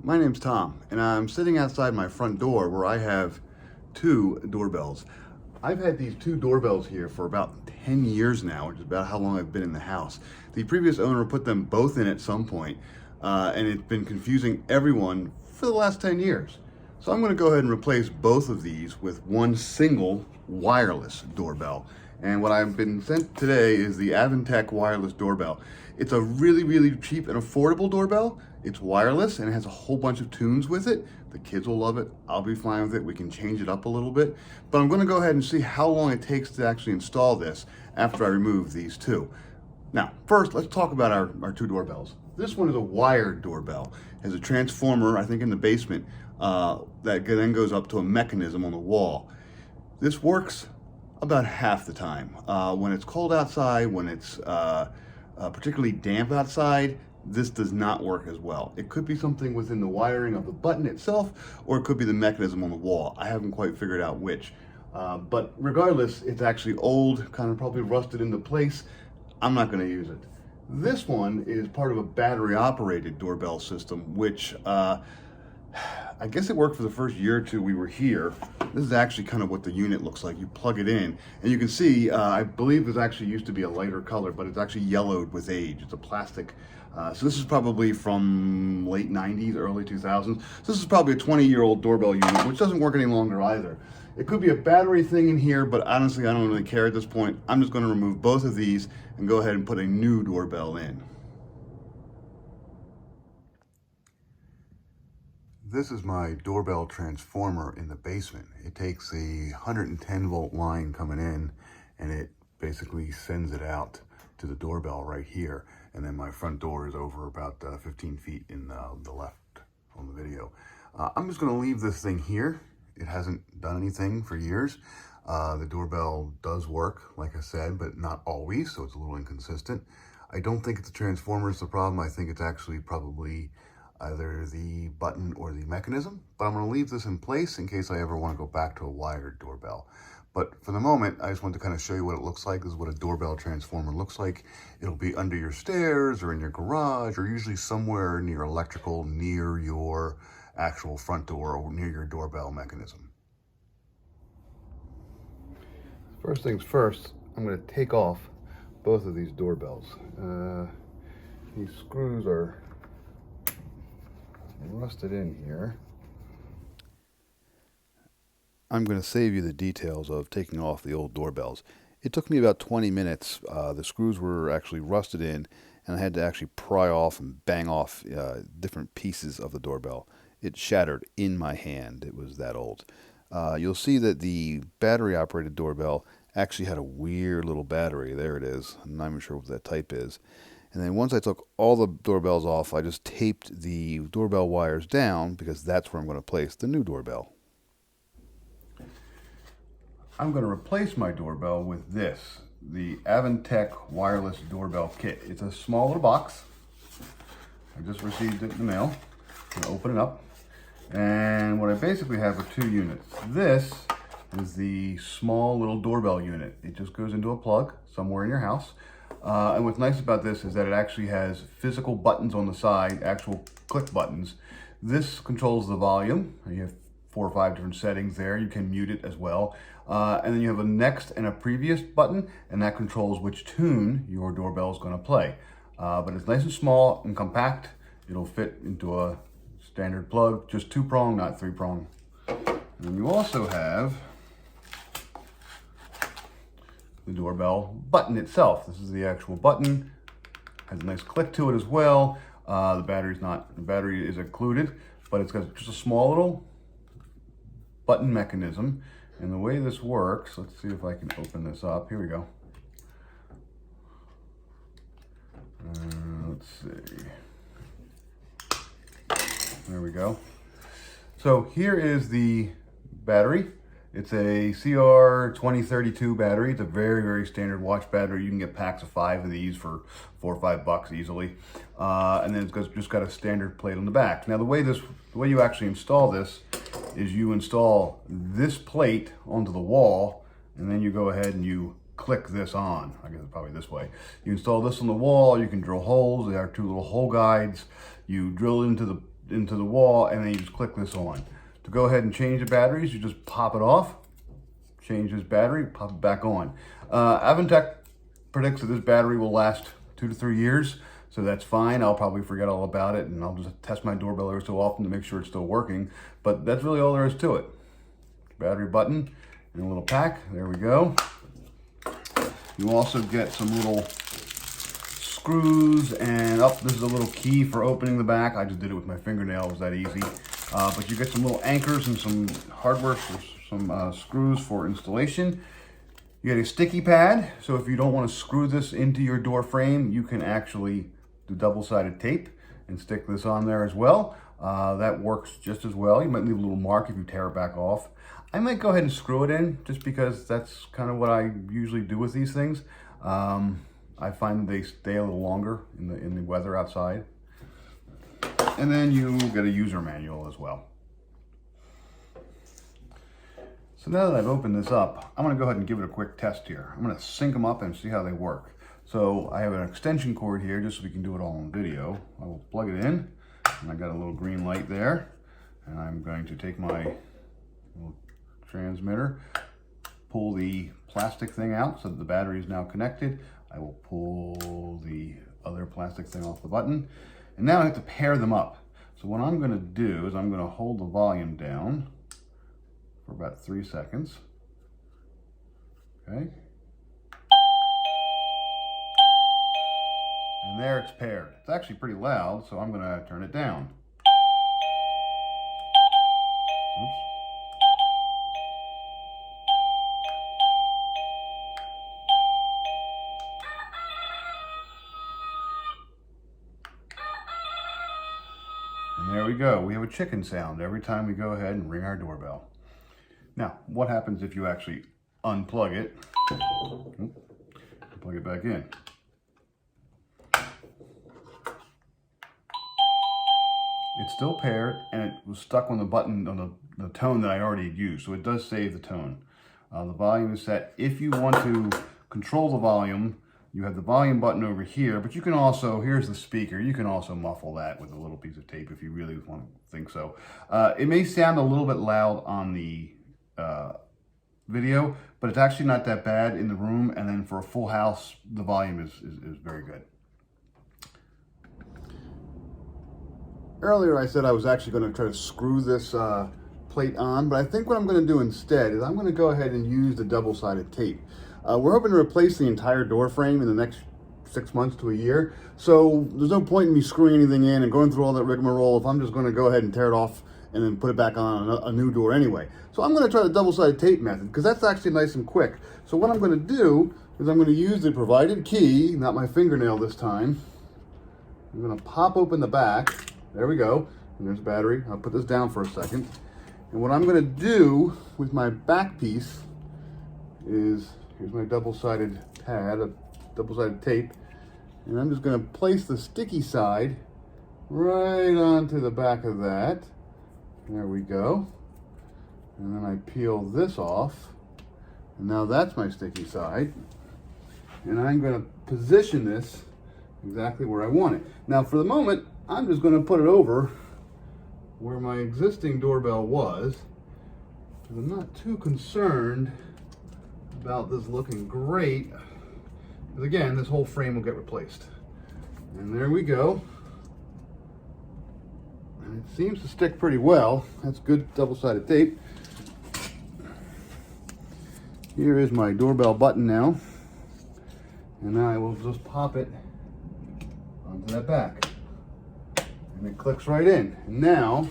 My name's Tom, and I'm sitting outside my front door where I have two doorbells. I've had these two doorbells here for about 10 years now, which is about how long I've been in the house. The previous owner put them both in at some point, and it's been confusing everyone for the last 10 years. So I'm going to go ahead and replace both of these with one single wireless doorbell. And what I've been sent today is the Avantek wireless doorbell. It's a really cheap and affordable doorbell. It's wireless and it has a whole bunch of tunes with it. The kids will love it. I'll be fine with it. We can change it up a little bit. But I'm going to go ahead and see how long it takes to actually install this after I remove these two. Now, first, let's talk about our two doorbells. This one is a wired doorbell. It has a transformer, I think, in the basement that then goes up to a mechanism on the wall. This works about half the time. When it's cold outside, when it's particularly damp outside, this does not work as well. It could be something within the wiring of the button itself, or it could be the mechanism on the wall. I haven't quite figured out which. But regardless, it's actually old, kind of probably rusted into place. I'm not going to use it. This one is part of a battery operated doorbell system, which I guess it worked for the first year or two we were here. This is actually kind of what the unit looks like. You plug it in and you can see, I believe this actually used to be a lighter color, but it's actually yellowed with age. It's a plastic. So this is probably from late 90s, early 2000s. So this is probably a 20-year-old doorbell unit, which doesn't work any longer either. It could be a battery thing in here, but honestly, I don't really care at this point. I'm just going to remove both of these and go ahead and put a new doorbell in. This is my doorbell transformer in the basement. It takes a 110 volt line coming in and it basically sends it out to the doorbell right here. And then my front door is over about 15 feet in the left on the video. I'm just gonna leave this thing here. It hasn't done anything for years. The doorbell does work, like I said, but not always, so it's a little inconsistent. I don't think it's the transformer is the problem. I think it's actually probably either the button or the mechanism, but I'm going to leave this in place in case I ever want to go back to a wired doorbell. But for the moment, I just want to kind of show you what it looks like. This is what a doorbell transformer looks like. It'll be under your stairs or in your garage or usually somewhere near electrical, near your actual front door or near your doorbell mechanism. First things first, I'm going to take off both of these doorbells. These screws are rusted in here. I'm going to save you the details of taking off the old doorbells. It took me about 20 minutes. The screws were actually rusted in and I had to actually pry off and bang off different pieces of the doorbell. It shattered in my hand. It was that old. You'll see that the battery operated doorbell actually had a weird little battery. There it is. I'm not even sure what that type is. And then once I took all the doorbells off, I just taped the doorbell wires down because that's where I'm going to place the new doorbell. I'm going to replace my doorbell with this, the Avantek wireless doorbell kit. It's a small little box. I just received it in the mail. I'm going to open it up. And what I basically have are two units. This is the small little doorbell unit. It just goes into a plug somewhere in your house. And what's nice about this is that it actually has physical buttons on the side, actual click buttons. This controls the volume. You have 4 or 5 different settings there. You can mute it as well. And then you have a next and a previous button, and that controls which tune your doorbell is going to play. But it's nice and small and compact. It'll fit into a standard plug, just 2-prong, not 3-prong. And you also have the doorbell button itself. This is the actual button. Has a nice click to it as well. The battery is included, but it's got just a small little button mechanism. And the way this works, let's see if I can open this up. Here we go. Let's see. There we go. So here is the battery. It's a CR2032 battery. It's a very standard watch battery. You can get packs of 5 of these for $4 or $5 easily. And then it's just got a standard plate on the back. Now the way you actually install this is you install this plate onto the wall, and then you go ahead and you click this on. I guess it's probably this way. You install this on the wall. You can drill holes. There are 2 little hole guides. You drill into into the wall, and then you just click this on. To go ahead and change the batteries, you just pop it off, change this battery, pop it back on. Avantek predicts that this battery will last 2 to 3 years, so that's fine. I'll probably forget all about it, and I'll just test my doorbell every so often to make sure it's still working, but that's really all there is to it. Battery button and a little pack, there we go. You also get some little screws, and this is a little key for opening the back. I just did it with my fingernail, it was that easy. But you get some little anchors and some hardware for some screws for installation. You get a sticky pad, so if you don't want to screw this into your door frame, you can actually do double-sided tape and stick this on there as well. That works just as well. You might leave a little mark if you tear it back off. I might go ahead and screw it in just because that's kind of what I usually do with these things. I find they stay a little longer in the weather outside. And then you get a user manual as well. So now that I've opened this up, I'm gonna go ahead and give it a quick test here. I'm gonna sync them up and see how they work. So I have an extension cord here just so we can do it all on video. I will plug it in, and I got a little green light there. And I'm going to take my little transmitter, pull the plastic thing out so that the battery is now connected. I will pull the other plastic thing off the button. And now I have to pair them up. So what I'm gonna do is I'm gonna hold the volume down for about 3 seconds. Okay. And there it's paired. It's actually pretty loud, so I'm gonna turn it down. Oops. And there we go. We have a chicken sound every time we go ahead and ring our doorbell. Now, what happens if you actually unplug it? Plug it back in. It's still paired, and it was stuck on the button on the tone that I already used, so it does save the tone. The volume is set. If you want to control the volume, you have the volume button over here, but you can also, here's the speaker, you can also muffle that with a little piece of tape if you really want to think so. It may sound a little bit loud on the video, but it's actually not that bad in the room, and then for a full house, the volume is very good. Earlier I said I was actually going to try to screw this plate on, but I think what I'm going to do instead is I'm going to go ahead and use the double-sided tape. We're hoping to replace the entire door frame in the next 6 months to a year, so there's no point in me screwing anything in and going through all that rigmarole if I'm just going to go ahead and tear it off and then put it back on a new door anyway. So I'm going to try the double-sided tape method because that's actually nice and quick. So what I'm going to do is I'm going to use the provided key, not my fingernail this time. I'm going to pop open the back. There we go. And there's the battery. I'll put this down for a second. And what I'm going to do with my back piece is, here's my double-sided pad, a double-sided tape, and I'm just going to place the sticky side right onto the back of that. There we go. And then I peel this off, and now that's my sticky side. And I'm going to position this exactly where I want it. Now for the moment, I'm just going to put it over where my existing doorbell was, because I'm not too concerned about this looking great, because again, this whole frame will get replaced. And there we go. And it seems to stick pretty well. That's good double-sided tape. Here is my doorbell button now. And now I will just pop it onto that back. And it clicks right in. And now,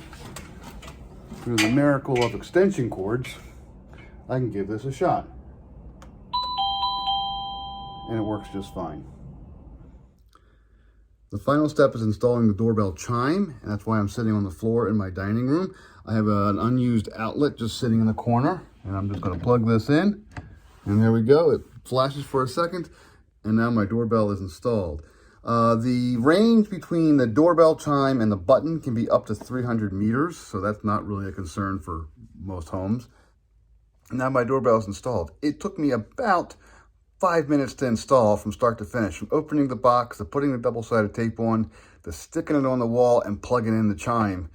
through the miracle of extension cords, I can give this a shot. And it works just fine. The final step is installing the doorbell chime, and that's why I'm sitting on the floor in my dining room. I have an unused outlet just sitting in the corner, and I'm just going to plug this in, and there we go. It flashes for a second, and now my doorbell is installed. The range between the doorbell chime and the button can be up to 300 meters, so that's not really a concern for most homes. Now my doorbell is installed. It took me about 5 minutes to install from start to finish, from opening the box to putting the double-sided tape on to sticking it on the wall and plugging in the chime.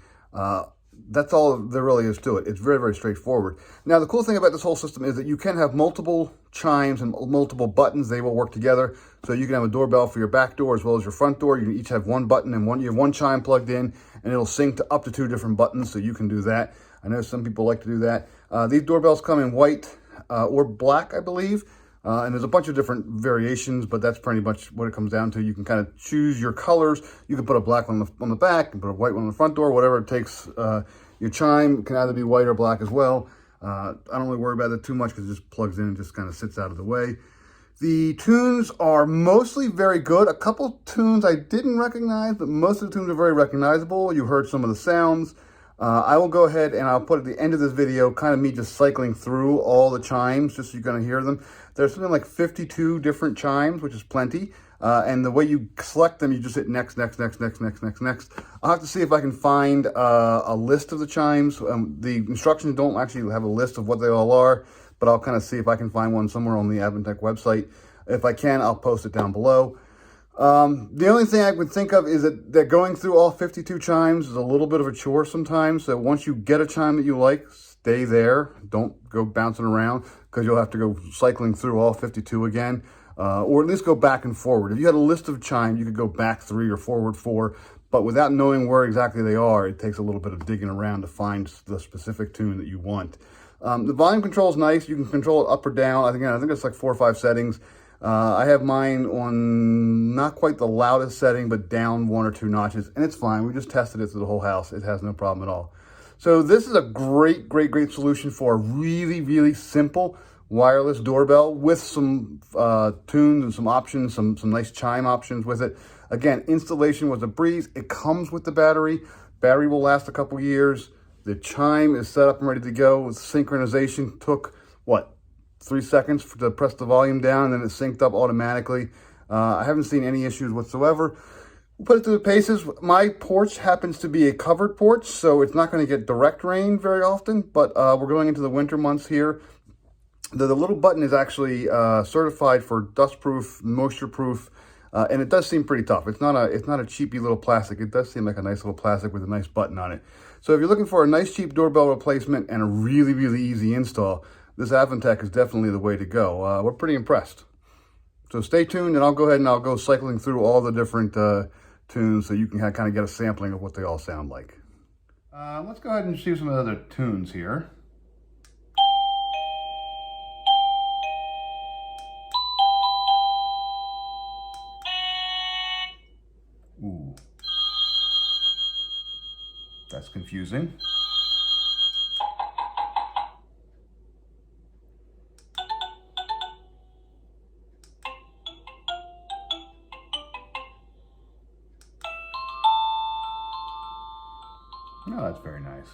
That's all there really is to it. It's very, very straightforward. Now, the cool thing about this whole system is that you can have multiple chimes and multiple buttons. They will work together. So you can have a doorbell for your back door as well as your front door. You can each have one button and you have one chime plugged in, and it'll sync to up to 2 different buttons, so you can do that. I know some people like to do that. These doorbells come in white or black, I believe. And there's a bunch of different variations, but that's pretty much what it comes down to. You can kind of choose your colors. You can put a black one on the back and put a white one on the front door, whatever it takes. Your chime can either be white or black as well. I don't really worry about it too much because it just plugs in and just kind of sits out of the way. The tunes are mostly very good. A couple tunes I didn't recognize, but most of the tunes are very recognizable. You heard some of the sounds. I will go ahead and I'll put at the end of this video kind of me just cycling through all the chimes just so you're going to hear them. There's something like 52 different chimes, which is plenty. And the way you select them, you just hit next, next, next, next, next, next, next. I'll have to see if I can find a list of the chimes. The instructions don't actually have a list of what they all are, but I'll kind of see if I can find one somewhere on the Avantek website. If I can, I'll post it down below. The only thing I would think of is that going through all 52 chimes is a little bit of a chore sometimes. So once you get a chime that you like, stay there. Don't go bouncing around because you'll have to go cycling through all 52 again. Or at least go back and forward. If you had a list of chimes, you could go back 3 or forward 4. But without knowing where exactly they are, it takes a little bit of digging around to find the specific tune that you want. The volume control is nice. You can control it up or down. I think it's like 4 or 5 settings. I have mine on not quite the loudest setting, but down 1 or 2 notches, and it's fine. We just tested it through the whole house. It has no problem at all. So this is a great, great, great solution for a really, really simple wireless doorbell with some tunes and some options, some nice chime options with it. Again, installation was a breeze. It comes with the battery. Battery will last a couple years. The chime is set up and ready to go. Synchronization took, what, 3 seconds to press the volume down, and then it synced up automatically. I haven't seen any issues whatsoever. We'll put it through the paces. My porch happens to be a covered porch, so it's not going to get direct rain very often, but we're going into the winter months here. The little button is actually certified for dust-proof, moisture-proof, and it does seem pretty tough. It's not a cheapy little plastic. It does seem like a nice little plastic with a nice button on it. So if you're looking for a nice cheap doorbell replacement and a really, really easy install, this Avantek is definitely the way to go. We're pretty impressed. So stay tuned, and I'll go ahead and I'll go cycling through all the different tunes so you can kind of get a sampling of what they all sound like. Let's go ahead and see some of the other tunes here. Ooh. That's confusing. Oh, that's very nice.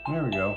There we go.